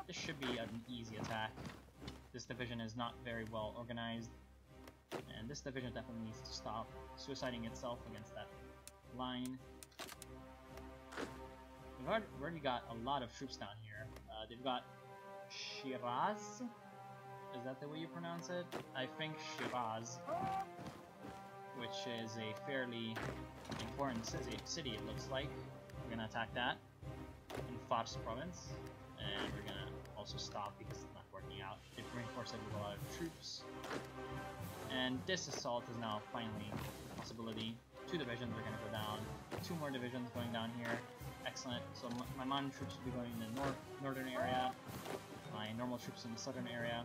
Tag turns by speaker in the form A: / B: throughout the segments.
A: This should be an easy attack. This division is not very well organized, and this division definitely needs to stop suiciding itself against that line. We've already got a lot of troops down here. They've got Shiraz? Is that the way you pronounce it? I think Shiraz, which is a fairly important city it looks like. We're gonna attack that in Fars province, and we're gonna also stop because it's not working out. They've reinforced it with a lot of troops, and this assault is now finally a possibility. 2 divisions are gonna go down, 2 more divisions going down here. Excellent. So my modern troops will be going in the northern area, my normal troops in the southern area.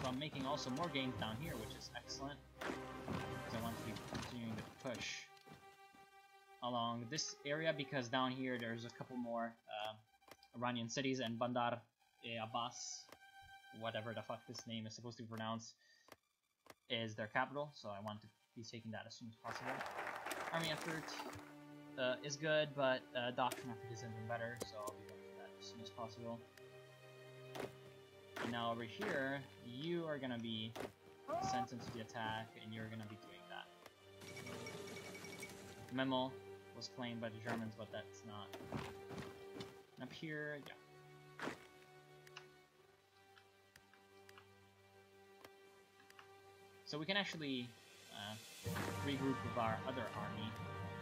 A: So I'm making also more gains down here, which is excellent, because I want to be continuing to push along this area, because down here there's a couple more Iranian cities, and Bandar Abbas, whatever the fuck this name is supposed to be pronounced, is their capital, so I want to be taking that as soon as possible. Army effort is good, but doctrine effort is even better, so I'll be doing that as soon as possible. And now over here, you are gonna be sent into the attack, and you're gonna be doing that. Memel was claimed by the Germans, but that's not. And up here, yeah. So we can actually regroup with our other army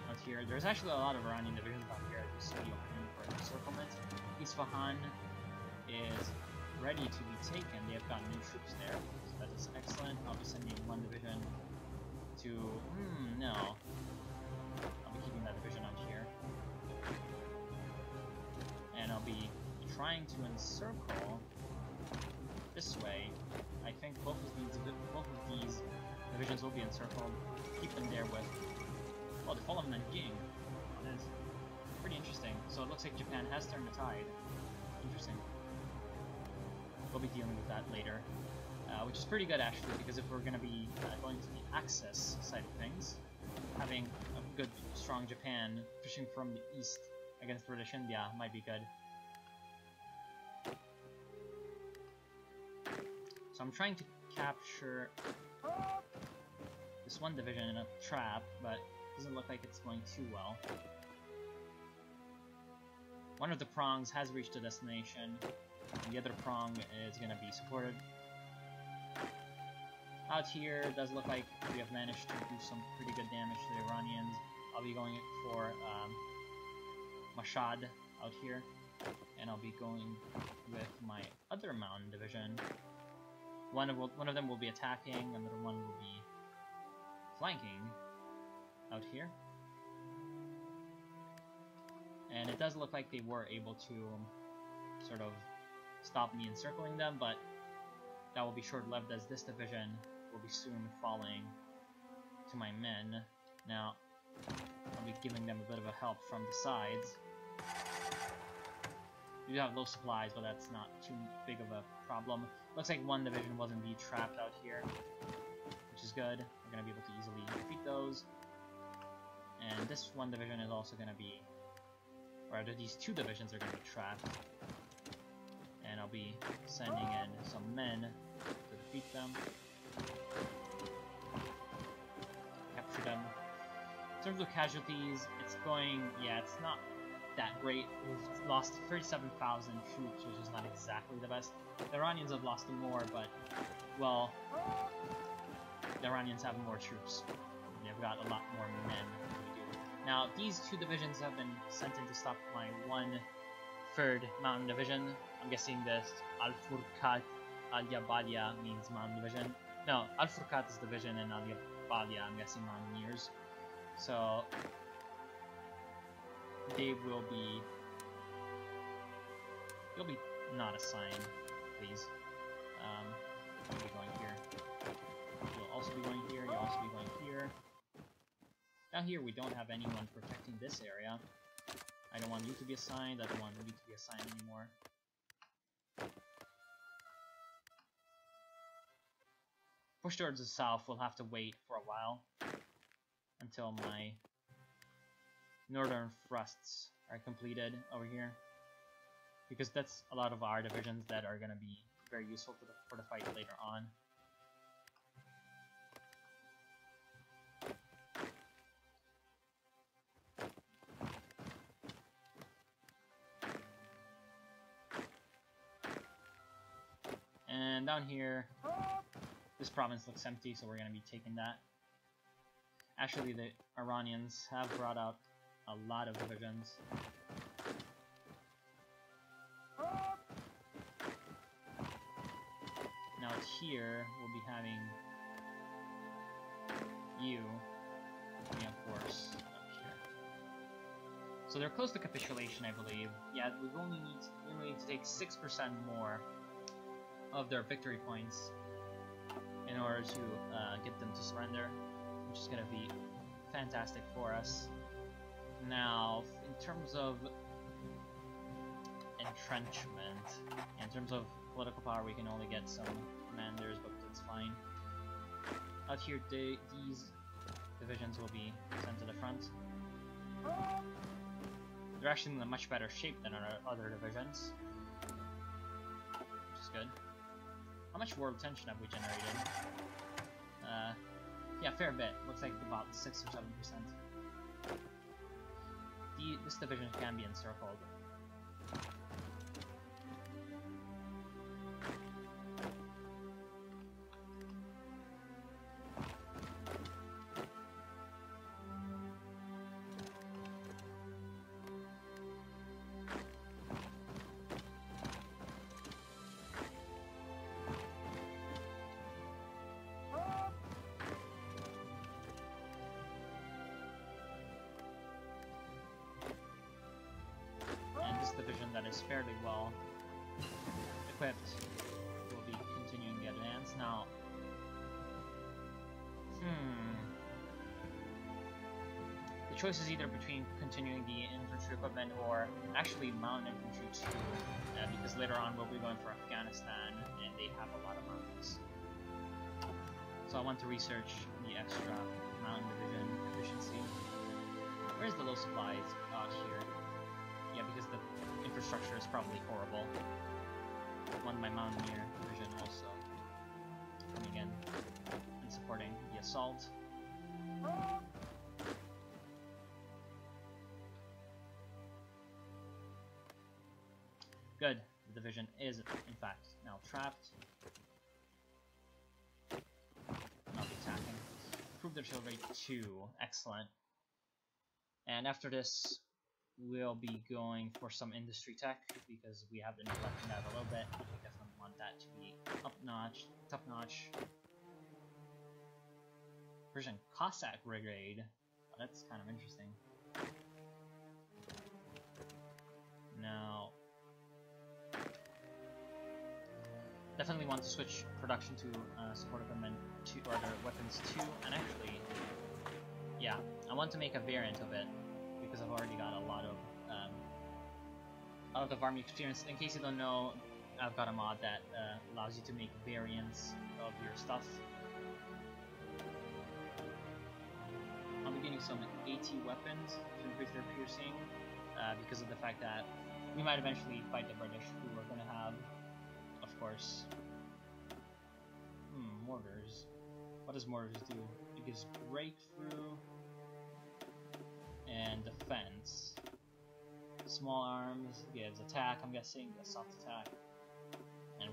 A: out here. There's actually a lot of Iranian divisions out here. This will be opening for encirclement. Isfahan is ready to be taken. They have got new troops there, so that is excellent. I'll be sending 1 division to... no. I'll be keeping that division out here. And I'll be trying to encircle this way. I think both of these divisions will be encircled. Keep them there with... well, the fall of Nanjing. That's pretty interesting. So it looks like Japan has turned the tide. Interesting. We'll be dealing with that later. Which is pretty good actually, because if we're going to be going to the Axis side of things, having a good, strong Japan pushing from the east against British India might be good. So I'm trying to capture this 1 division in a trap, but it doesn't look like it's going too well. One of the prongs has reached a destination, and the other prong is going to be supported. Out here, it does look like we have managed to do some pretty good damage to the Iranians. I'll be going for Mashhad out here, and I'll be going with my other mountain division. One of them will be attacking, another one will be flanking out here. And it does look like they were able to sort of stop me encircling them, but that will be short-lived, as this division will be soon falling to my men. Now, I'll be giving them a bit of a help from the sides. We do have low supplies, but that's not too big of a problem. Looks like 1 division was indeed trapped out here, which is good. We're going to be able to easily defeat those. And this 1 division is also going to be, or rather these 2 divisions are going to be trapped. And I'll be sending in some men to defeat them. Capture them. In terms of casualties, it's going, yeah, it's not that great. We've lost 37,000 troops, which is not exactly the best. The Iranians have lost more, but, well, the Iranians have more troops. They've got a lot more men than we do. Now, these 2 divisions have been sent in to stop my 1/3 mountain division. I'm guessing this Al-Furqat Al-Yabalia means mountain division. No, Al-Furqat is division, and Al-Yabalia, I'm guessing, mountaineers. So they will be... you'll be not assigned, please. You'll be going here. You'll also be going here. You'll also be going here. Down here, we don't have anyone protecting this area. I don't want you to be assigned. I don't want you to be assigned anymore. Push towards the south. We'll have to wait for a while until my northern thrusts are completed over here, because that's a lot of our divisions that are going to be very useful for the fight later on. And down here, this province looks empty, so we're going to be taking that. Actually, the Iranians have brought out a lot of divisions. Now here, we'll be having you, coming of course, up here. So they're close to capitulation, I believe. Yeah, we only need to take 6% more of their victory points in order to get them to surrender, which is going to be fantastic for us. Now, in terms of entrenchment, in terms of political power, we can only get some commanders, but that's fine. Out here, these divisions will be sent to the front. They're actually in a much better shape than our other divisions, which is good. How much war tension have we generated? Yeah, fair bit. Looks like about 6 or 7%. This division can be encircled. Division that is fairly well equipped will be continuing the advance. Now, the choice is either between continuing the infantry equipment or actually mounted infantry too, because later on we'll be going for Afghanistan and they have a lot of mountains. So I want to research the extra mountain division efficiency. Where's the low supplies? Out here. Yeah, because the infrastructure is probably horrible. I want my Mountaineer division also coming in and supporting the assault. Good. The division is, in fact, now trapped. Not attacking. Improved artillery 2. Excellent. And after this, we'll be going for some industry tech because we have been neglecting that a little bit. We definitely want that to be top notch. Persian Cossack Brigade. Oh, that's kind of interesting. Now, definitely want to switch production to support equipment 2 or the weapons 2, and actually, yeah, I want to make a variant of it. Because I've already got a lot of army experience. In case you don't know, I've got a mod that allows you to make variants of your stuff. I'll be getting some AT weapons to increase their piercing, because of the fact that we might eventually fight the British, who are going to have, of course, mortars. What does mortars do? It gives breakthrough and defense. Small arms gives attack, I'm guessing, a soft attack, and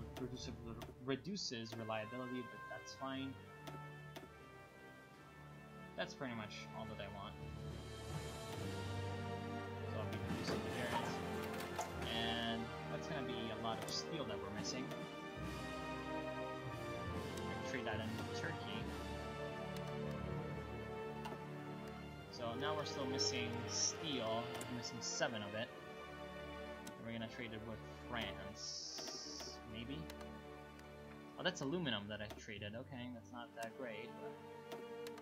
A: reduces reliability, but that's fine. That's pretty much all that I want. So I'll be reducing the variants, and that's going to be a lot of steel that we're missing. I can trade that in Turkey. So now we're still missing steel. We're missing 7 of it. And we're gonna trade it with France, maybe. Oh, that's aluminum that I traded. Okay, that's not that great, but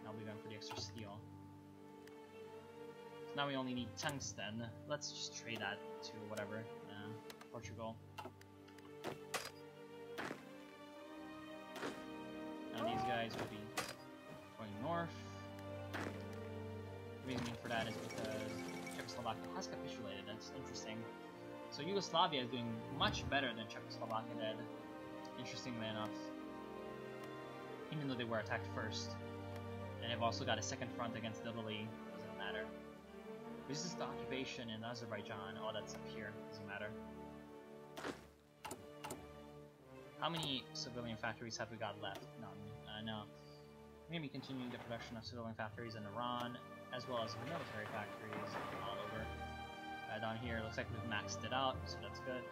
A: I'll be going for the extra steel. So now we only need tungsten. Let's just trade that to whatever, Portugal. Now these guys will be going north. The reasoning for that is because Czechoslovakia has capitulated. That's interesting. So Yugoslavia is doing much better than Czechoslovakia did, interestingly enough, even though they were attacked first. And they've also got a second front against Italy, doesn't matter. Resist the occupation in Azerbaijan, oh that's up here, doesn't matter. How many civilian factories have we got left? None. No. Maybe continuing the production of civilian factories in Iran, as well as military factories all over. Down here, looks like we've maxed it out, so that's good.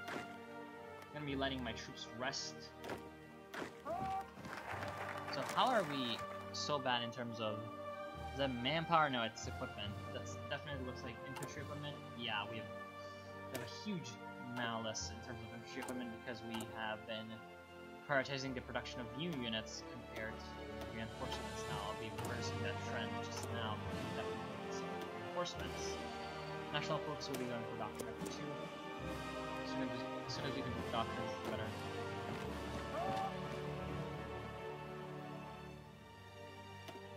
A: I'm gonna be letting my troops rest. So how are we so bad in terms of... Is that manpower? No, it's equipment. That definitely looks like infantry equipment. Yeah, we have a huge malus in terms of infantry equipment because we have been prioritizing the production of new units compared to reinforcements. Now I'll be reversing that trend just now. Definitely some reinforcements. National focus will be going for Doctrine number 2. As soon as we can do doctrines, the better.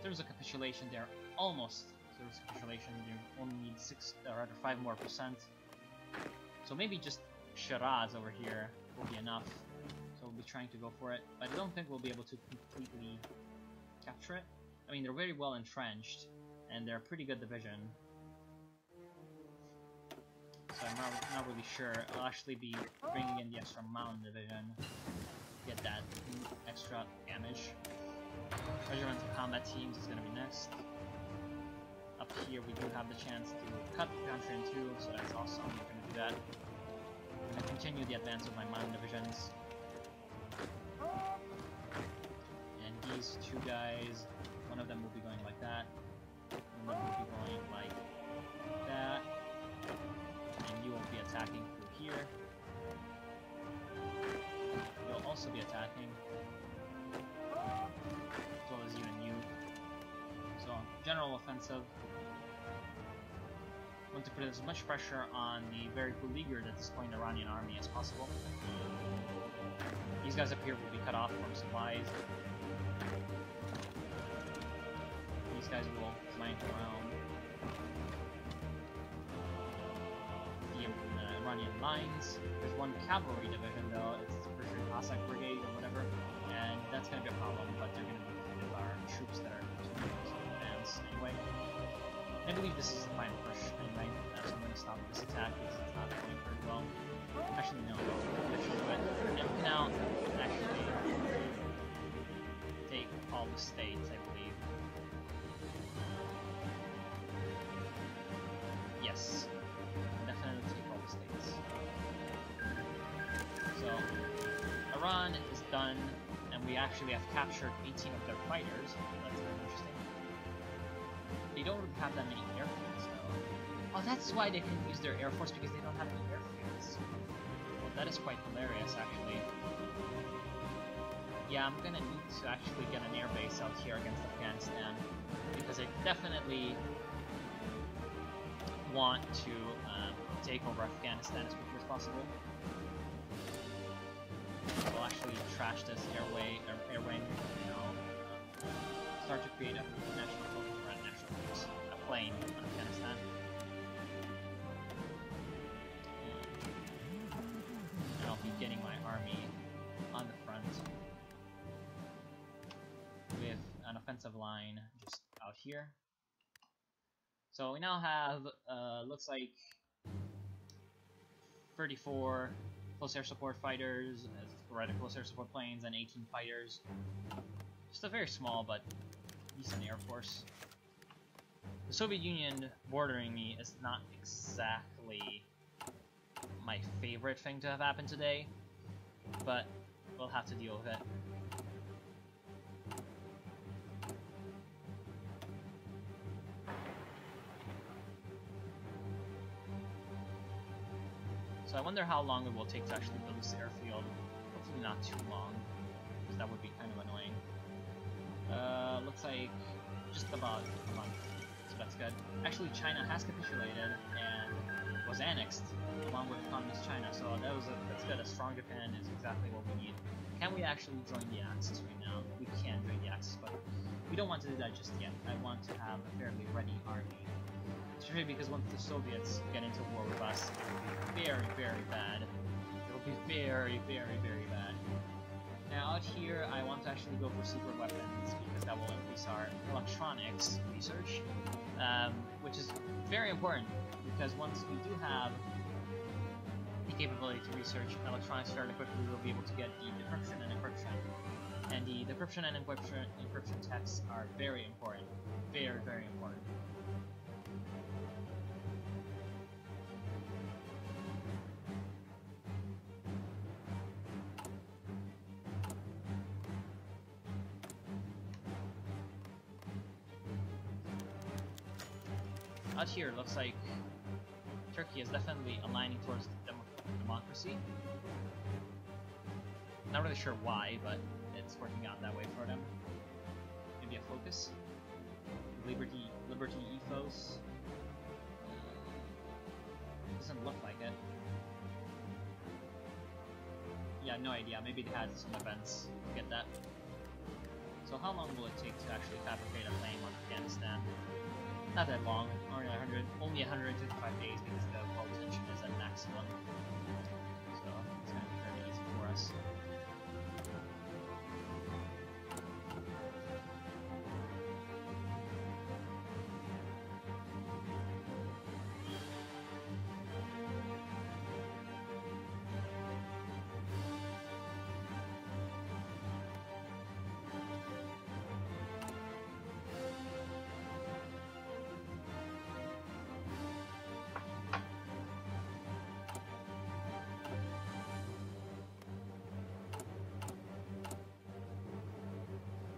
A: There was a capitulation there, almost. There was a capitulation. You only need 5 more percent. So maybe just Shiraz over here will be enough. So we'll be trying to go for it, but I don't think we'll be able to completely capture it. I mean, they're very well entrenched, and they're a pretty good division. So I'm not really sure. I'll actually be bringing in the extra mountain division to get that extra damage. Regiment of combat teams is going to be next. Up here we do have the chance to cut the country in two, so that's awesome. We're going to do that. I'm going to continue the advance of my mountain divisions. And these two guys, one of them will be going like that. One of them will be going like that. And you will be attacking through here. You'll also be attacking, as well as you and you. So, general offensive. I want to put as much pressure on the very beleaguered at this point Iranian army as possible. These guys up here will be cut off from supplies. These guys will flank around the Iranian lines. There's one cavalry division though, it's the Persian Cossack Brigade or whatever, and that's going to be a problem, but they're going to be with our troops that are continuing to advance anyway. I believe this is the final push anyway, so I'm going to stop this attack because it's not going very well. Actually, no, I should do it. And we can now actually take all the states, I believe. Yes, definitely take all the states. So, Iran is done, and we actually have captured 18 of their fighters. That's very interesting. They don't have that many airfields, though. Oh, that's why they couldn't use their air force, because they don't have any airfields. Well, that is quite hilarious, actually. Yeah, I'm gonna need to actually get an air base out here against Afghanistan, because I definitely want to take over Afghanistan as quickly as possible. So I'll actually trash this air wing, start to create a national focus for national force, a plane on Afghanistan. And I'll be getting my army on the front with an offensive line just out here. So we now have, looks like 34 close air support fighters, close air support planes, and 18 fighters. Just a very small but decent air force. The Soviet Union bordering me is not exactly my favorite thing to have happened today, but we'll have to deal with it. So I wonder how long it will take to actually build this airfield. Hopefully not too long, because that would be kind of annoying. Looks like just about a month. So that that's good. Actually, China has capitulated and was annexed along with communist China, so that's good. A strong Japan is exactly what we need. Can we actually join the Axis right now? We can join the Axis, but we don't want to do that just yet. I want to have a fairly ready army. Especially because once the Soviets get into war with us, it will be very, very bad. It will be very, very, very bad. Now out here, I want to actually go for secret weapons because that will increase our electronics research, which is very important because once we do have the capability to research electronics fairly quickly, we will be able to get the decryption and encryption. And the decryption and encryption texts are very important. Very, very important. Out here, it looks like Turkey is definitely aligning towards democracy. Not really sure why, but it's working out that way for them. Maybe a focus. Liberty ethos. Doesn't look like it. Yeah, no idea. Maybe they had some events to get that. So how long will it take to actually fabricate a claim on Afghanistan? Not that long, only 125 days because the world tension is at maximum. So it's going to be very easy for us.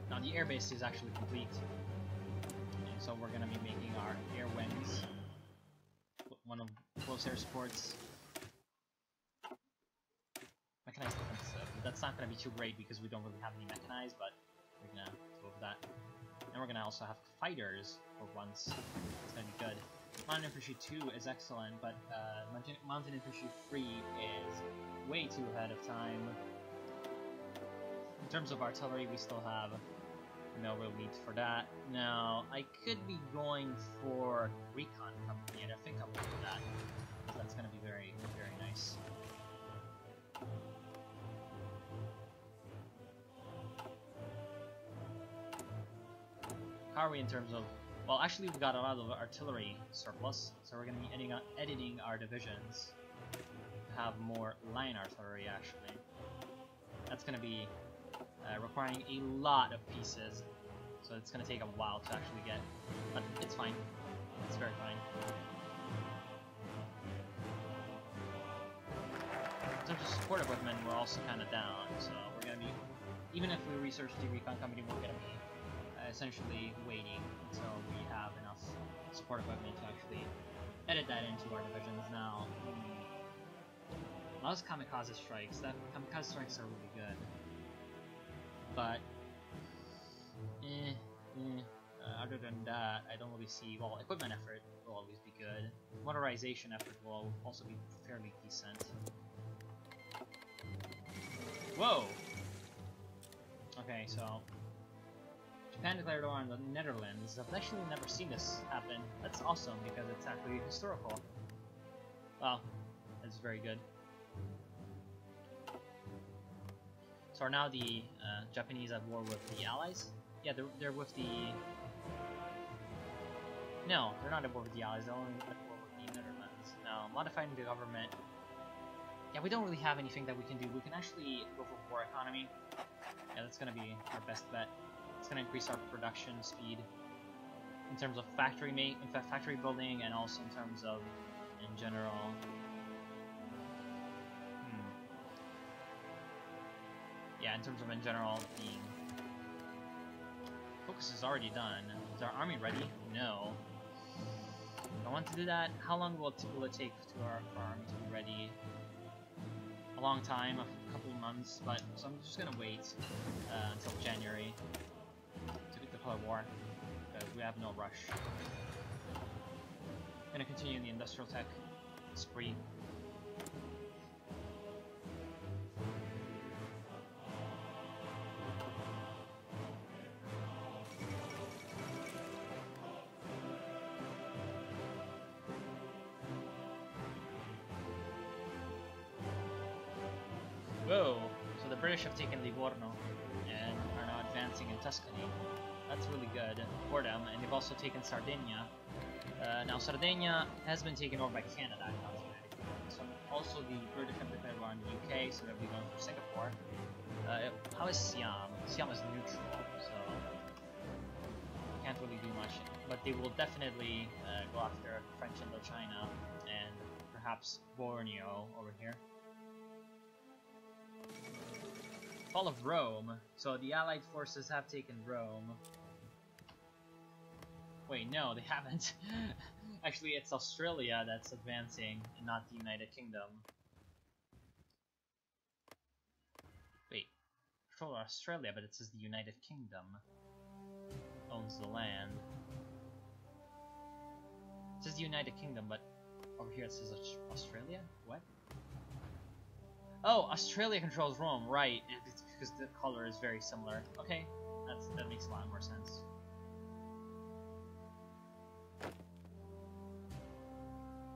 A: Now the airbase is actually complete, and so we're going to be making our air wings, one of close air supports. Mechanized defensive. That's not going to be too great because we don't really have any mechanized, but we're going to go with that. And we're going to also have fighters for once. It's going to be good. Mountain Infantry 2 is excellent, but Mountain Infantry 3 is way too ahead of time. In terms of artillery, we still have no real need for that. Now, I could be going for Recon Company, and I think I'll do that. That's going to be very, very nice. How are we in terms of... Well, actually, we've got a lot of artillery surplus, so we're going to be editing our divisions to have more line artillery, actually. That's going to be requiring a lot of pieces, so it's going to take a while to actually get, but it's fine. It's very fine. In terms of support equipment, we're also kind of down, so we're going to be, even if we research the Recon Company, we're going to be essentially waiting until we have enough support equipment to actually edit that into our divisions. Now, those kamikaze strikes, kamikaze strikes are really good. But, other than that, I don't really see, well, equipment effort will always be good. Motorization effort will also be fairly decent. Whoa! Okay, so, Japan declared war on the Netherlands. I've actually never seen this happen. That's awesome, because it's actually historical. Wow, that's very good. So are now the Japanese at war with the Allies? Yeah, they're with the... No, they're not at war with the Allies, they're only at war with the Netherlands. Now, modifying the government... Yeah, we don't really have anything that we can do. We can actually go for war economy. Yeah, that's gonna be our best bet. It's gonna increase our production speed in terms of factory building, and also in terms of, in general... Yeah, in terms of in general, the focus is already done. Is our army ready? No. I want to do that. How long will it take for our army to be ready? A long time, a couple of months, but so I'm just gonna wait until January to declare war, because we have no rush. Gonna continue the industrial tech spree. Whoa! So the British have taken Livorno and are now advancing in Tuscany. That's really good for them, and they've also taken Sardinia. Now Sardinia has been taken over by Canada, not the United Kingdom. So also the British have declared war on the UK, so they'll be going for Singapore. How is Siam? Siam is neutral, so can't really do much. But they will definitely go after French Indochina and perhaps Borneo over here. Fall of Rome. So the Allied forces have taken Rome. Wait, no, they haven't. Actually, it's Australia that's advancing, and not the United Kingdom. Wait, control Australia, but it says the United Kingdom owns the land. It says the United Kingdom, but over here it says Australia? What? Oh, Australia controls Rome, right? It's because the color is very similar. Okay, that makes a lot more sense.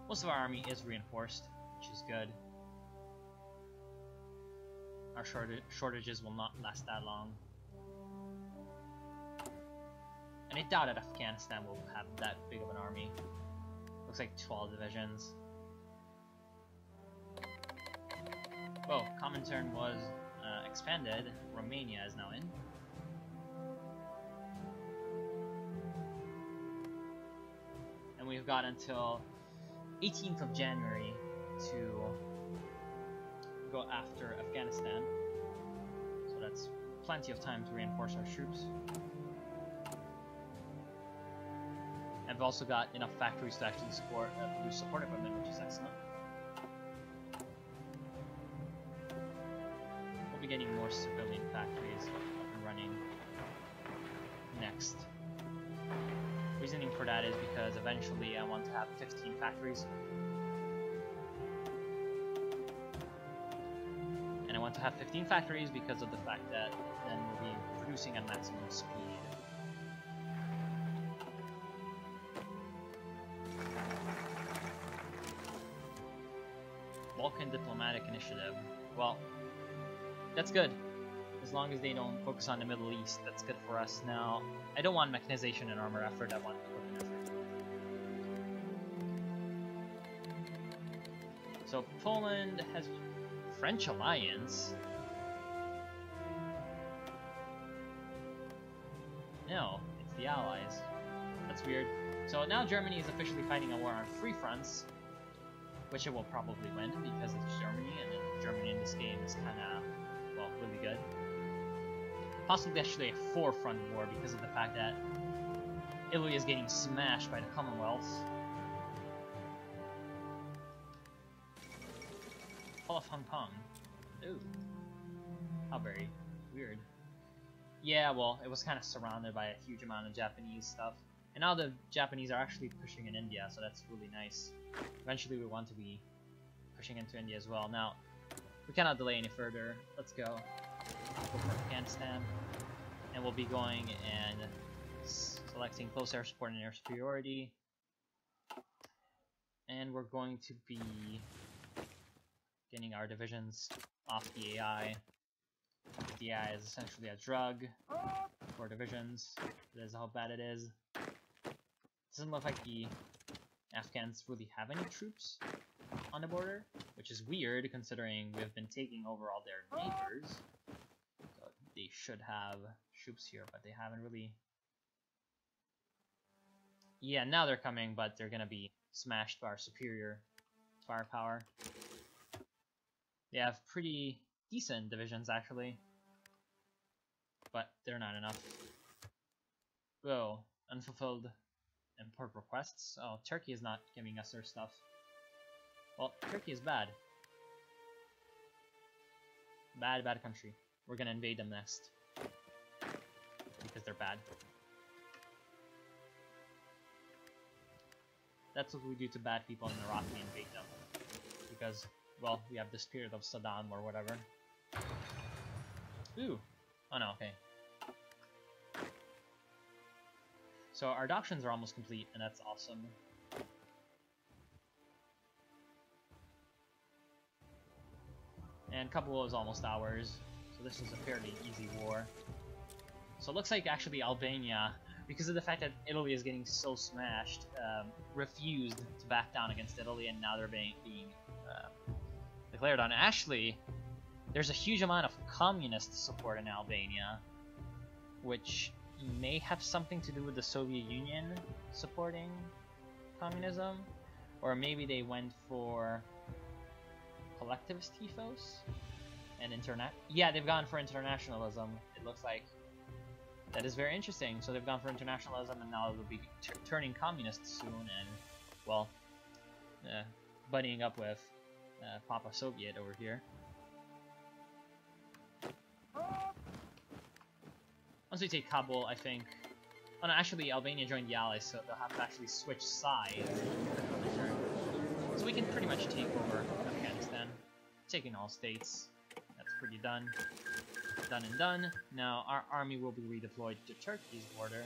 A: Most of our army is reinforced, which is good. Our shortages will not last that long. And I doubt that Afghanistan will have that big of an army. Looks like 12 divisions. Whoa, Comintern was expanded. Romania is now in. And we've got until 18th of January to go after Afghanistan. So that's plenty of time to reinforce our troops. And we've also got enough factories to actually produce support equipment, which is excellent. We'll be getting more civilian factories up and running next. Reasoning for that is because eventually I want to have 15 factories. And I want to have 15 factories because of the fact that then we'll be producing at maximum speed. Balkan Diplomatic Initiative. Well, that's good. As long as they don't focus on the Middle East, that's good for us. Now, I don't want mechanization and armor effort, I want equipment effort. So Poland has French alliance. No, it's the Allies. That's weird. So now Germany is officially fighting a war on 3 fronts, which it will probably win because it's Germany, and then Germany in this game is kinda, well, really good. Possibly actually a 4-front war because of the fact that Italy is getting smashed by the Commonwealth. Fall of Hong Kong. Ooh. How very weird. Yeah, well, it was kind of surrounded by a huge amount of Japanese stuff. And now the Japanese are actually pushing in India, so that's really nice. Eventually we want to be pushing into India as well. Now, we cannot delay any further. Let's go. Go for Afghanistan, and we'll be going and selecting close air support and air superiority, and we're going to be getting our divisions off the AI. The AI is essentially a drug for divisions. That is how bad it is. Doesn't look like the Afghans really have any troops on the border, which is weird considering we've been taking over all their neighbors. So they should have troops here, but they haven't really. Yeah, now they're coming, but they're gonna be smashed by our superior firepower. They have pretty decent divisions actually, but they're not enough. Whoa, unfulfilled import requests. Oh, Turkey is not giving us their stuff. Well, Turkey is bad. Bad country. We're gonna invade them next. Because they're bad. That's what we do to bad people in Iraq, we invade them. Because, well, we have the spirit of Saddam or whatever. Ooh! Oh no, okay. So our doctrines are almost complete, and that's awesome. And Kabul is almost ours, so this is a fairly easy war. So it looks like actually Albania, because of the fact that Italy is getting so smashed, refused to back down against Italy, and now they're being declared on. Actually, there's a huge amount of communist support in Albania, which may have something to do with the Soviet Union supporting communism, or maybe they went for collectivist ethos and yeah, they've gone for internationalism. It looks like that is very interesting. So they've gone for internationalism, and now they'll be turning communist soon, and well, buddying up with Papa Soviet over here. Once we take Kabul, I think. Oh no, actually Albania joined the Allies, so they'll have to actually switch sides. So we can pretty much take over Afghanistan, taking all states. That's pretty done. Done and done. Now our army will be redeployed to Turkey's border,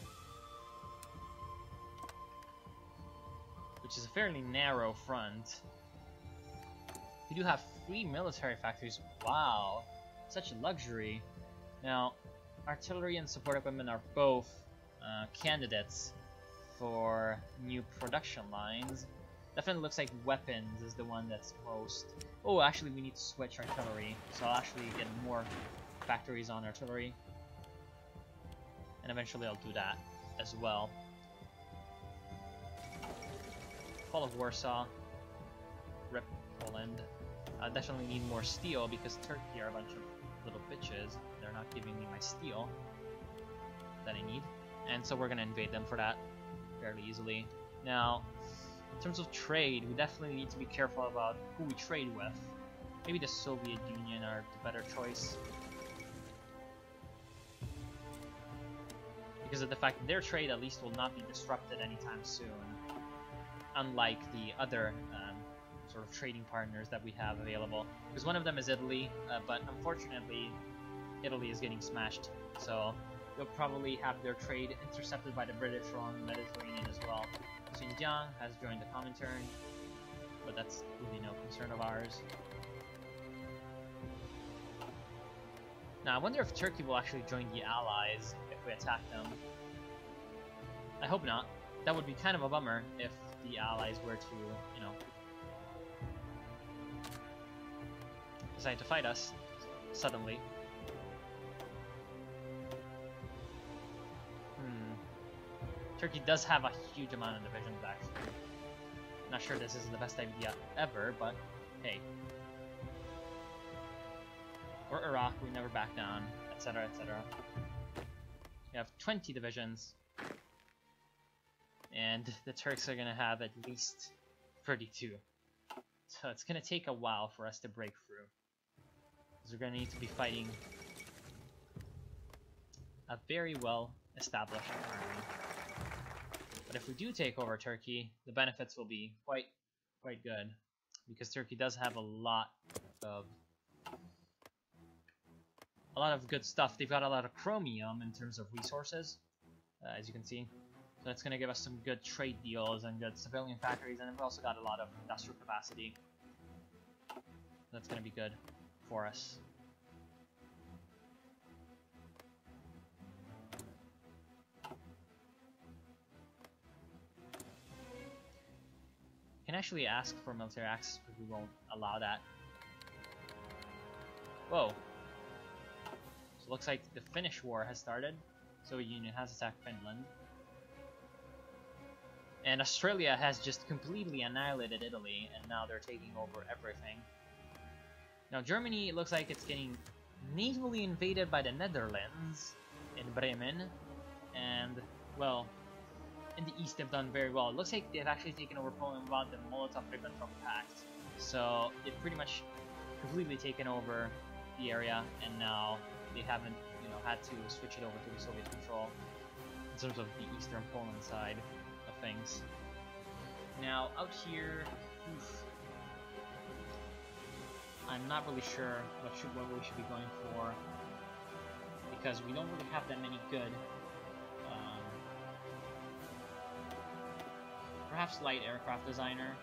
A: which is a fairly narrow front. We do have 3 military factories. Wow, such a luxury. Now, artillery and support equipment are both candidates for new production lines. Definitely looks like weapons is the one that's most... Oh, actually we need to switch artillery, so I'll actually get more factories on artillery. And eventually I'll do that as well. Fall of Warsaw. Rip Poland. I definitely need more steel because Turkey are a bunch of little bitches. They're not giving me my steel that I need. And so we're going to invade them for that fairly easily. Now, in terms of trade, we definitely need to be careful about who we trade with. Maybe the Soviet Union are the better choice. Because of the fact that their trade at least will not be disrupted anytime soon. Unlike the other sort of trading partners that we have available. Because one of them is Italy, but unfortunately Italy is getting smashed. So they'll probably have their trade intercepted by the British along the Mediterranean as well. Xinjiang has joined the Comintern, but that's really no concern of ours. Now I wonder if Turkey will actually join the Allies if we attack them. I hope not. That would be kind of a bummer if the Allies were to, you know, decide to fight us suddenly. Turkey does have a huge amount of divisions, actually. Not sure this is the best idea ever, but hey. Or Iraq, we never back down, etc., etc. We have 20 divisions, and the Turks are gonna have at least 32. So it's gonna take a while for us to break through, because we're gonna need to be fighting a very well established army. But if we do take over Turkey, the benefits will be quite good, because Turkey does have a lot of good stuff. They've got a lot of chromium in terms of resources, as you can see. So it's going to give us some good trade deals and good civilian factories, and we've also got a lot of industrial capacity. That's going to be good for us. Can actually ask for military access, but we won't allow that. Whoa. So it looks like the Finnish war has started. Soviet Union has attacked Finland. And Australia has just completely annihilated Italy, and now they're taking over everything. Now Germany, it looks like it's getting navally invaded by the Netherlands in Bremen. And, well, in the east they've done very well. It looks like they've actually taken over Poland without the Molotov-Ribbentrop Pact. So they've pretty much completely taken over the area, and now they haven't, you know, had to switch it over to the Soviet control in terms of the eastern Poland side of things. Now, out here, oof, I'm not really sure what we should be going for, because we don't really have that many good. Perhaps light aircraft designer.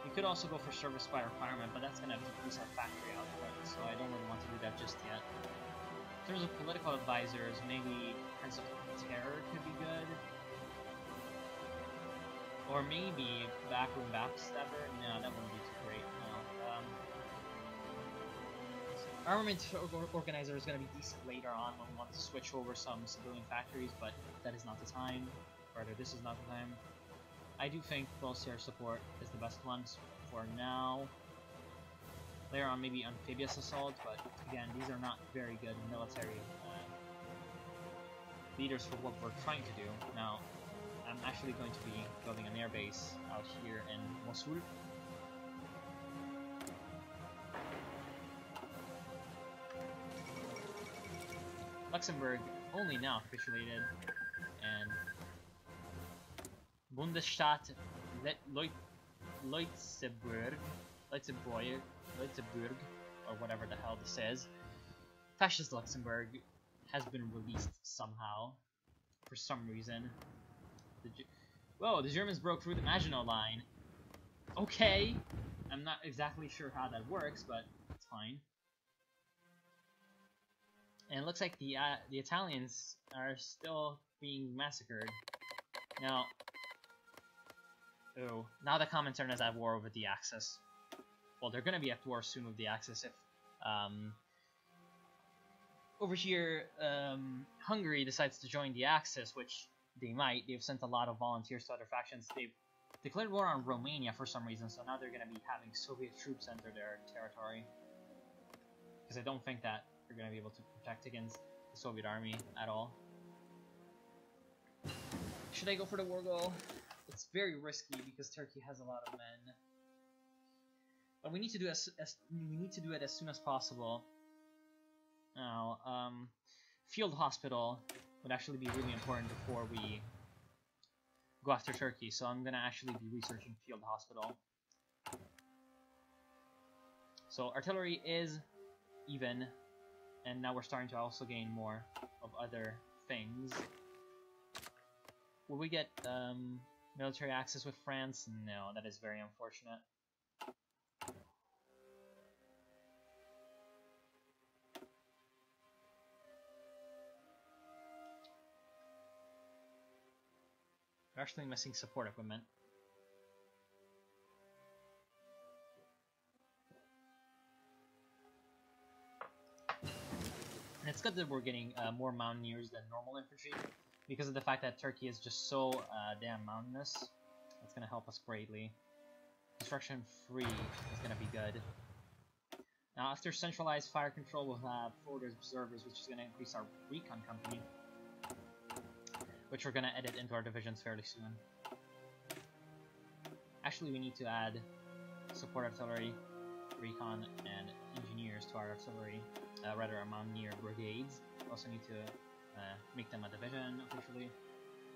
A: We could also go for service by requirement, but that's going to decrease our factory output, so I don't really want to do that just yet. In terms of political advisors, maybe Prince of Terror could be good. Or maybe Backroom Backstabber. No, that wouldn't be too great. No. Armament Organizer is going to be decent later on when we want to switch over some civilian factories, but that is not the time. Rather, this is not the time. I do think close air support is the best one for now. Later on, maybe amphibious assault, but again, these are not very good military leaders for what we're trying to do. Now, I'm actually going to be building an airbase out here in Mosul. Luxembourg only now capitulated, and Bundesstaat Leutzeburg, or whatever the hell this is, Fascist Luxembourg, has been released somehow, for some reason. Whoa, the Germans broke through the Maginot Line. Okay, I'm not exactly sure how that works, but it's fine. And it looks like the Italians are still being massacred. Now, now the Comintern is at war with the Axis. Well, they're gonna be at war soon with the Axis if, over here, Hungary decides to join the Axis, which they might. They've sent a lot of volunteers to other factions. They've declared war on Romania for some reason, so now they're gonna be having Soviet troops enter their territory. Because I don't think that they're gonna be able to protect against the Soviet army at all. Should I go for the war goal? It's very risky because Turkey has a lot of men, but we need to do it as soon as possible. Now, field hospital would actually be really important before we go after Turkey, so I'm gonna actually be researching field hospital. So artillery is even, and now we're starting to also gain more of other things. Will we get military access with France? No, that is very unfortunate. We're actually missing support equipment. And it's good that we're getting more mountaineers than normal infantry, because of the fact that Turkey is just so damn mountainous. That's going to help us greatly. Construction free is going to be good. Now, after centralized fire control, we'll have forward observers, which is going to increase our recon company, which we're going to edit into our divisions fairly soon. Actually, we need to add support artillery, recon, and engineers to our artillery, rather our mountaineer brigades. We also need to make them a division officially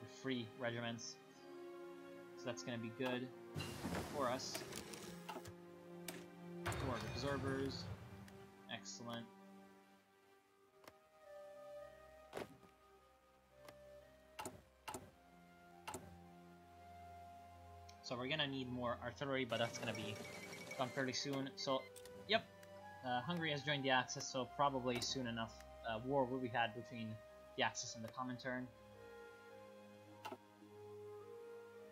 A: with 3 regiments, so that's going to be good for us. Forward observers, excellent. So we're gonna need more artillery, but that's gonna be done fairly soon. So, yep, Hungary has joined the Axis, so probably soon enough war will be had between the Axis and the Comintern.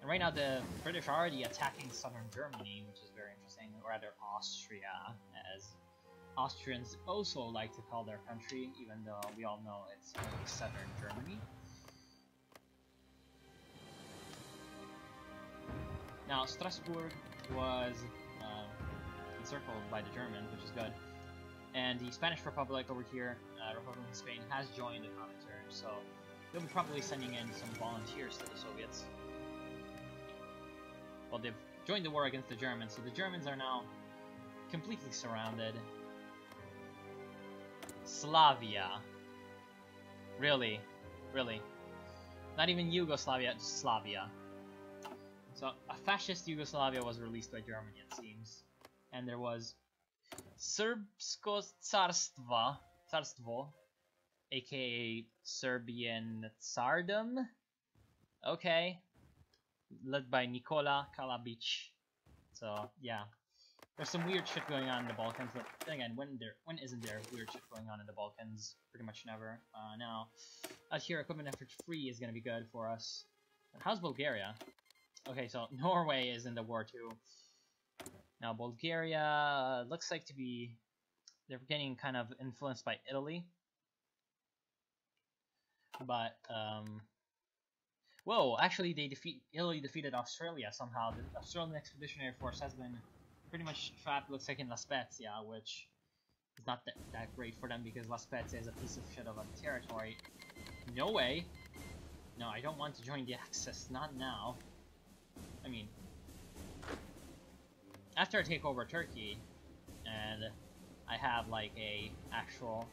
A: And right now the British are already attacking southern Germany, which is very interesting, or rather Austria, as Austrians also like to call their country, even though we all know it's only southern Germany. Now, Strasbourg was encircled by the Germans, which is good. And the Spanish Republic over here, Republic of Spain, has joined the Comintern, so they'll be probably sending in some volunteers to the Soviets. Well, they've joined the war against the Germans, so the Germans are now completely surrounded. Slavia. Really? Really? Not even Yugoslavia, just Slavia. So, a fascist Yugoslavia was released by Germany, it seems. And there was Srbsko Carstvo, aka Serbian Tsardom. Okay. Led by Nikola Kalabic. So, yeah. There's some weird shit going on in the Balkans, but then again, when isn't there weird shit going on in the Balkans? Pretty much never. Now, out here, equipment effort free is gonna be good for us. And how's Bulgaria? Okay, so Norway is in the war too. Now Bulgaria looks like they're getting kind of influenced by Italy. But whoa, actually Italy defeated Australia somehow. The Australian Expeditionary Force has been pretty much trapped, looks like, in La Spezia, which is not that great for them because La Spezia is a piece of shit of a territory. No way! No, I don't want to join the Axis, not now. I mean, after I take over Turkey, and I have like a actual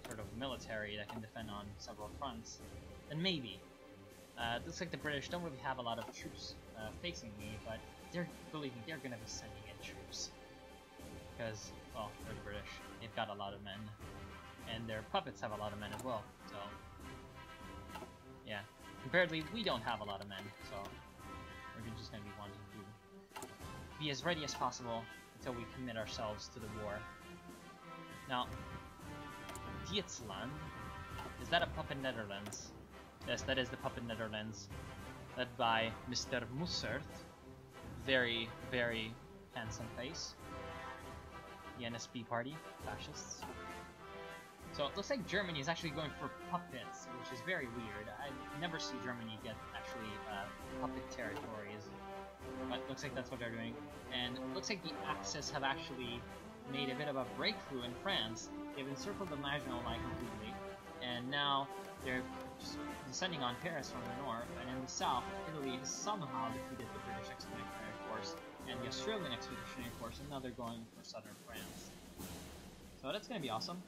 A: sort of military that can defend on several fronts, then maybe. It looks like the British don't really have a lot of troops facing me, but believe me, they're gonna be sending in troops. Because, well, they're the British. They've got a lot of men. And their puppets have a lot of men as well, so... yeah. Comparatively, we don't have a lot of men, so... we're just gonna be wanting to be as ready as possible until we commit ourselves to the war. Now, Dietsland, is that a puppet Netherlands? Yes, that is the puppet Netherlands, led by Mr. Mussert. Very, very handsome face. The NSB party, fascists. So it looks like Germany is actually going for puppets, which is very weird. I never see Germany get actually puppet territories, but looks like that's what they're doing. And it looks like the Axis have actually made a bit of a breakthrough in France. They've encircled the Maginot Line completely, and now they're just descending on Paris from the north, and in the south, Italy has somehow defeated the British Expeditionary Force and the Australian Expeditionary Force, and now they're going for southern France. So that's going to be awesome.